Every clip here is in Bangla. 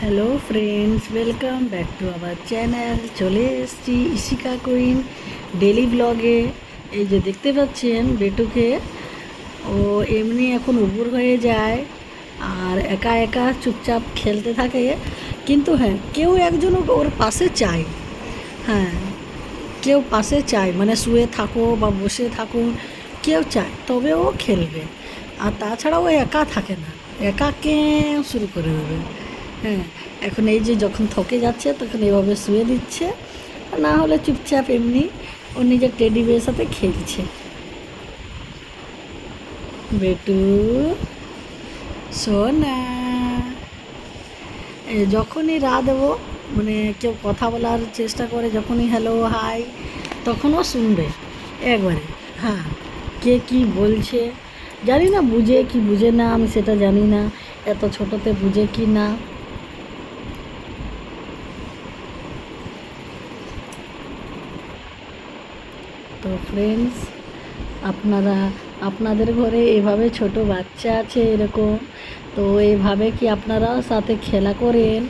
Hello friends, welcome back to our channel. চলে এসেছি ইশিকা কুইন ডেলি ব্লগে। এই যে দেখতে পাচ্ছেন বেটুকে, ও এমনি এখন উবুর হয়ে যায় আর একা একা চুপচাপ খেলতে থাকে। কিন্তু হ্যাঁ, কেউ একজন ওর পাশে চাই। হ্যাঁ, কেউ পাশে চায়, মানে শুয়ে থাকো বা বসে থাকো, কেউ চায় তবে ও খেলবে। আর তাছাড়া ও একা থাকে না, একা কে শুরু করে দেবে। হ্যাঁ, এখন এই যে যখন থকে যাচ্ছে তখন এভাবে শুয়ে দিচ্ছে, না হলে চুপচাপ এমনি ও নিজের টেডি বিয়ের সাথে খেলছে। বেটু সোনা, যখনই দেবো, মানে কেউ কথা বলার চেষ্টা করে, যখনই হ্যালো হাই, তখনও শুনবে একবারে। হ্যাঁ, কে কি বলছে জানি না, বুঝে কি বুঝে না আমি সেটা জানি না, এত ছোটোতে বুঝে কি না। তো ফ্রেন্ডস, আপনাদের ঘরে এভাবে ছোট বাচ্চা আছে এরকম, তো এইভাবে কি আপনারাও সাথে খেলা করেন?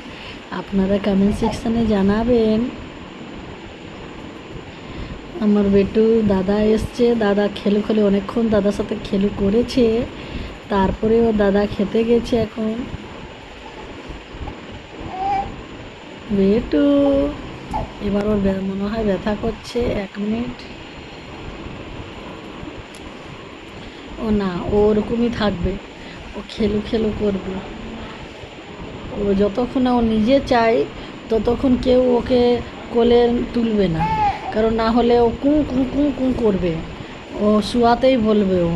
আপনারা কমেন্ট সেকশানে জানাবেন। আমার বেটু দাদা এসছে, দাদা খেলু খেলে অনেকক্ষণ দাদার সাথে খেলু করেছে, তারপরে ও দাদা খেতে গেছে এখন। বেটু এবার ওর মনে হয় ব্যথা করছে, 1 মিনিট। ও না, ও ওরকমই থাকবে, ও খেলু খেলু করবে। ও যতক্ষণ না ও নিজে চায় ততক্ষণ কেউ ওকে কোলে তুলবে না, কারণ না হলে ও কুঁ কুঁ কুঁ কুঁ করবে, ও শুয়াতেই বলবে ও,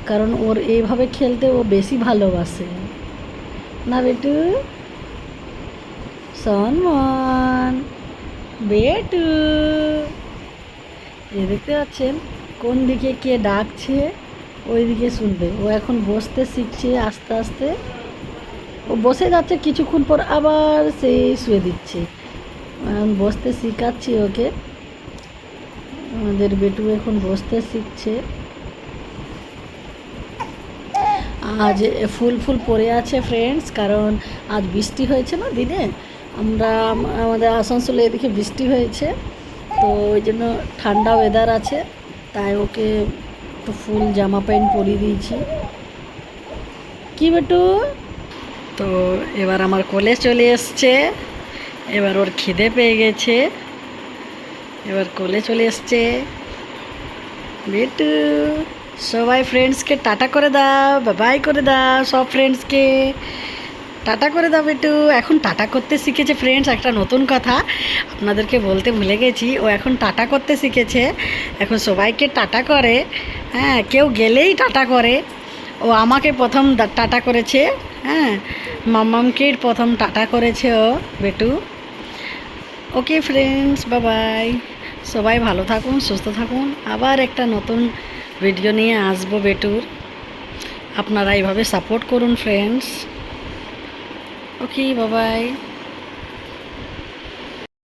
কারণ ওর এইভাবে খেলতে ও বেশি ভালোবাসে। না বেটু, সনমন বেটু, এ দেখতে পাচ্ছেন কোন দিকে কে ডাকছে, ওই দিকে শুনবে। ও এখন বসতে শিখছে আস্তে আস্তে, ও বসে যাচ্ছে, কিছুক্ষণ পর আবার সেই শুয়ে দিচ্ছে। বসতে শেখাচ্ছি ওকে, আমাদের বেটু এখন বসতে শিখছে। আজ ফুল ফুল পড়ে আছে ফ্রেন্ডস, কারণ আজ বৃষ্টি হয়েছে না দিনে, আমাদের আসানসোলে এদিকে বৃষ্টি হয়েছে, তো ওই জন্য ঠান্ডা ওয়েদার আছে, তাই ওকে একটু ফুল জামা প্যান্ট পরিয়ে দিয়েছি। কি বেটু? তো এবার আমার কোলে চলে এসছে, এবার ওর খিদে পেয়ে গেছে, এবার কোলে চলে এসছে বেটু। সবাই ফ্রেন্ডসকে টাটা করে দাও, বাই করে দাও, সব ফ্রেন্ডসকে টাটা করে দাও বেটু। এখন টাটা করতে শিখেছে ফ্রেন্ডস, একটা নতুন কথা আপনাদেরকে বলতে ভুলে গেছি, ও এখন টাটা করতে শিখেছে, এখন সবাইকে টাটা করে। হ্যাঁ, কেউ গেলেই টাটা করে। ও আমাকে প্রথম টাটা করেছে, হ্যাঁ, মাম্মামকে প্রথম টাটা করেছে ও বেটু। Okay friends, bye. সবাই ভালো থাকুন, সুস্থ থাকুন, আবার একটা নতুন ভিডিও নিয়ে আসবো বেটুর। আপনারা এইভাবে সাপোর্ট করুন ফ্রেন্ডস। Okay, by.